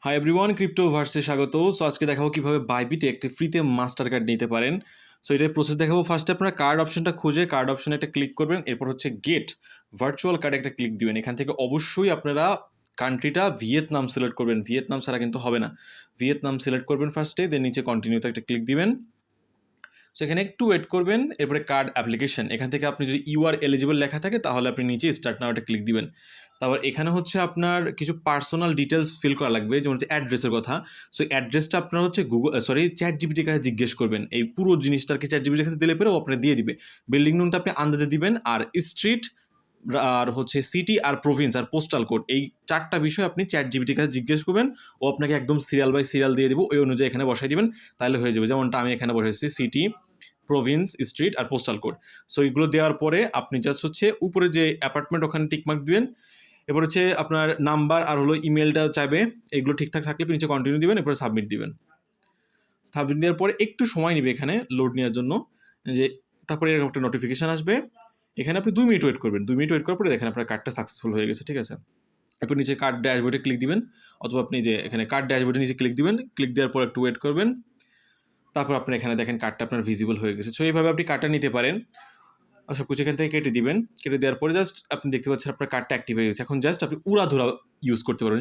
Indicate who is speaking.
Speaker 1: Hi everyone, ক্রিপ্টোভার্সে স্বাগত। So আজকে দেখাবো কীভাবে বাইবিটে একটি ফ্রিতে মাস্টার কার্ড নিতে পারেন। সো এটার প্রসেস দেখাবো। ফার্স্টে আপনারা কার্ড অপশনটা খুঁজে কার্ড অপশনে একটা ক্লিক করবেন, এরপর হচ্ছে গেট ভার্চুয়াল কার্ডে একটা ক্লিক দিবেন। এখান থেকে অবশ্যই আপনারা কান্ট্রিটা ভিয়েতনাম সিলেক্ট করবেন, ভিয়েতনাম ছাড়া কিন্তু হবে না। ভিয়েতনাম সিলেক্ট করবেন ফার্স্টে, দেন নিচে কন্টিনিউতে একটা ক্লিক দিবেন। সো এখানে একটু ওয়েট করবেন, এরপরে কার্ড অ্যাপ্লিকেশন এখান থেকে আপনি যদি ইউ আর এলিজিবল লেখা থাকে তাহলে আপনি নিচে স্টার্ট নাও একটা ক্লিক দিবেন। তারপর এখানে হচ্ছে আপনার কিছু পার্সোনাল ডিটেলস ফিল করা লাগবে, যেমন হচ্ছে অ্যাড্রেসের কথা। সো অ্যাড্রেসটা আপনার হচ্ছে চ্যাট জিপিটির কাছে জিজ্ঞেস করবেন। এই পুরো জিনিসটাকে চ্যাট জিপিটির কাছে দিলে পরে ও আপনার দিয়ে দিবে। বিল্ডিং নোনটা আপনি আন্দাজে দিবেন, আর স্ট্রিট আর হচ্ছে সিটি আর প্রভিন্স আর পোস্টাল কোড, এই চারটা বিষয় আপনি চ্যাট জিপিটির কাছে জিজ্ঞেস করবেন। ও আপনাকে একদম সিরিয়াল বাই সিরিয়াল দিয়ে দেবো, ওই অনুযায়ী এখানে বসাই দিবেন, তাহলে হয়ে যাবে। যেমনটা আমি এখানে বসাইছি সিটি, প্রভিন্স, স্ট্রিট আর পোস্টাল কোড। সো এগুলো দেওয়ার পরে আপনি জাস্ট হচ্ছে উপরে যে অ্যাপার্টমেন্ট ওখানে টিকমার্ক দিবেন। এবার হচ্ছে আপনার নাম্বার আর হলো ইমেলটা চাইবে, এগুলো ঠিকঠাক থাকলে নিচে কন্টিনিউ দিবেন, এরপরে সাবমিট দিবেন। সাবমিট দেওয়ার পরে একটু সময় নেবে এখানে লোড নেওয়ার জন্য, যে তারপরে এরকম একটা নোটিফিকেশান আসবে। এখানে আপনি 2 মিনিট ওয়েট করবেন। 2 মিনিট ওয়েট করার পরে দেখেন আপনার কার্ডটা সাকসেসফুল হয়ে গেছে, ঠিক আছে। এরপর নিচে কার্ড ড্যাশবোর্ডে ক্লিক দিবেন, অথবা আপনি যে এখানে কার্ড ড্যাশবোর্ডে নিচে ক্লিক দিবেন। ক্লিক দেওয়ার পর একটু ওয়েট করবেন, তারপর আপনি এখানে দেখেন কার্ডটা আপনার ভিজিবল হয়ে গেছে। সো এইভাবে আপনি কার্ডটা নিতে পারেন। সব কিছু এখান থেকে কেটে দিবেন। কেটে দেওয়ার পরে জাস্ট আপনি দেখতে পাচ্ছেন আপনার কার্ডটা অ্যাক্টিভ হয়ে গেছে। এখন জাস্ট আপনি উড়াধুরা ইউজ করতে পারবেন।